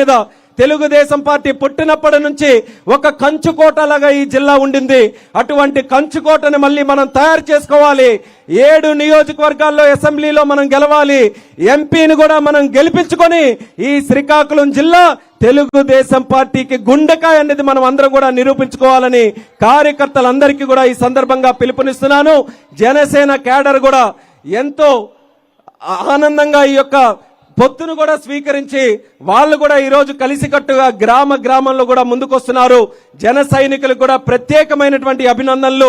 మీద తెలుగుదేశం పార్టీ పుట్టినప్పటి నుంచి ఒక కంచుకోటలాగా ఈ జిల్లా ఉండింది. అటువంటి కంచుకోటని మళ్ళీ మనం తయారు చేసుకోవాలి. 7 నియోజకవర్గాల్లో అసెంబ్లీలో మనం గెలవాలి. ఎంపీని కూడా మనం గెలిపించుకొని ఈ శ్రీకాకుళం జిల్లా తెలుగుదేశం పార్టీకి గుండెకాయ అనేది మనం అందరం కూడా నిరూపించుకోవాలని కార్యకర్తలందరికీ కూడా ఈ సందర్భంగా పిలుపునిస్తున్నాను. జనసేన కేడర్ కూడా ఎంతో ఆనందంగా ఈ యొక్క పొత్తును కూడా స్వీకరించి వాళ్ళు కూడా ఈరోజు కలిసికట్టుగా గ్రామంలో కూడా ముందుకొస్తున్నారు. జన సైనికులకు కూడా ప్రత్యేకమైనటువంటి అభినందనలు.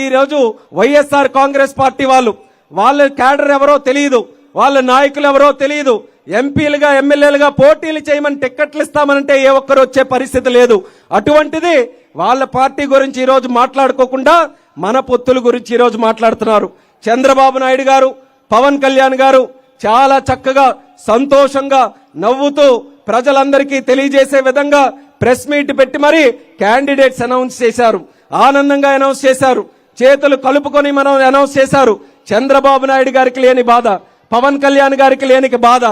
ఈ రోజు వైఎస్ఆర్ కాంగ్రెస్ పార్టీ వాళ్ళ క్యాడర్ ఎవరో తెలియదు, వాళ్ళ నాయకులు ఎవరో తెలియదు. ఎంపీలుగా ఎమ్మెల్యేలుగా పోటీలు చేయమని టిక్కెట్లు ఇస్తామనంటే ఏ ఒక్కరు వచ్చే పరిస్థితి లేదు. అటువంటిది వాళ్ళ పార్టీ గురించి ఈరోజు మాట్లాడుకోకుండా మన పొత్తుల గురించి ఈరోజు మాట్లాడుతున్నారు. చంద్రబాబు నాయుడు గారు, పవన్ కళ్యాణ్ గారు చాలా చక్కగా సంతోషంగా నవ్వుతూ ప్రజలందరికీ తెలియజేసే విధంగా ప్రెస్ మీట్ పెట్టి మరి క్యాండిడేట్స్ అనౌన్స్ చేశారు. ఆనందంగా అనౌన్స్ చేశారు. చేతులు కలుపుకొని మనం అనౌన్స్ చేశారు. చంద్రబాబు నాయుడు గారికి లేని బాధ, పవన్ కళ్యాణ్ గారికి లేని బాధ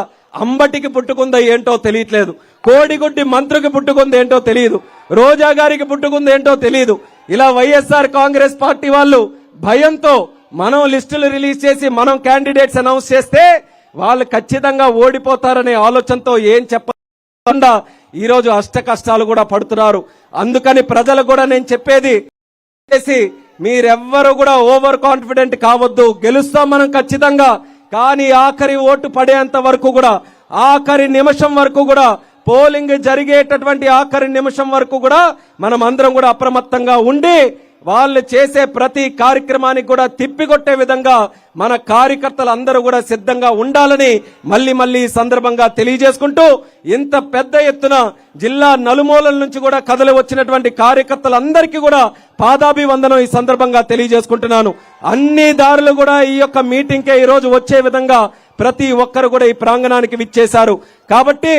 అంబటికి పుట్టుకుందో ఏంటో తెలియట్లేదు. కోడిగుడ్డి మంత్రికి పుట్టుకుంది ఏంటో తెలియదు. రోజా గారికి పుట్టుకుంది ఏంటో తెలియదు. ఇలా వైఎస్ఆర్ కాంగ్రెస్ పార్టీ వాళ్ళు భయంతో మనం లిస్టులు రిలీజ్ చేసి మనం క్యాండిడేట్స్ అనౌన్స్ చేస్తే వాళ్ళు ఖచ్చితంగా ఓడిపోతారనే ఆలోచనతో ఏం చెప్పకుండా ఈరోజు అష్ట కష్టాలు కూడా పడుతున్నారు. అందుకని ప్రజలు కూడా నేను చెప్పేది చేసి మీరెవ్వరూ కూడా ఓవర్ కాన్ఫిడెంట్ కావద్దు. గెలుస్తాం మనం ఖచ్చితంగా. కానీ ఆఖరి ఓటు పడేంత వరకు కూడా, ఆఖరి నిమిషం వరకు కూడా, పోలింగ్ జరిగేటటువంటి ఆఖరి నిమిషం వరకు కూడా మనం అందరం కూడా అప్రమత్తంగా ఉండి వాళ్ళు చేసే ప్రతి కార్యక్రమానికి కూడా తిప్పికొట్టే విధంగా మన కార్యకర్తలు అందరూ కూడా సిద్ధంగా ఉండాలని మళ్ళీ ఈ సందర్భంగా తెలియజేసుకుంటూ, ఇంత పెద్ద ఎత్తున జిల్లా నలుమూలల నుంచి కూడా కదలి వచ్చినటువంటి కార్యకర్తలందరికీ కూడా పాదాభివందనం ఈ సందర్భంగా తెలియజేసుకుంటున్నాను. అన్ని దారులు కూడా ఈ యొక్క మీటింగ్కే ఈరోజు వచ్చే విధంగా ప్రతి ఒక్కరు కూడా ఈ ప్రాంగణానికి విచ్చేశారు. కాబట్టి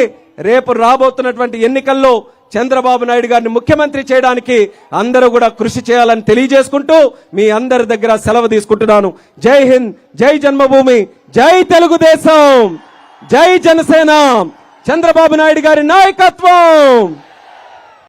రేపు రాబోతున్నటువంటి ఎన్నికల్లో చంద్రబాబు నాయుడు గారిని ముఖ్యమంత్రి చేయడానికి అందరూ కూడా కృషి చేయాలని తెలియజేసుకుంటూ మీ అందరి దగ్గర సెలవు తీసుకుంటున్నాను. జై హింద్, జై జన్మభూమి, జై తెలుగుదేశం, జై జనసేన, చంద్రబాబు నాయుడు గారి నాయకత్వం.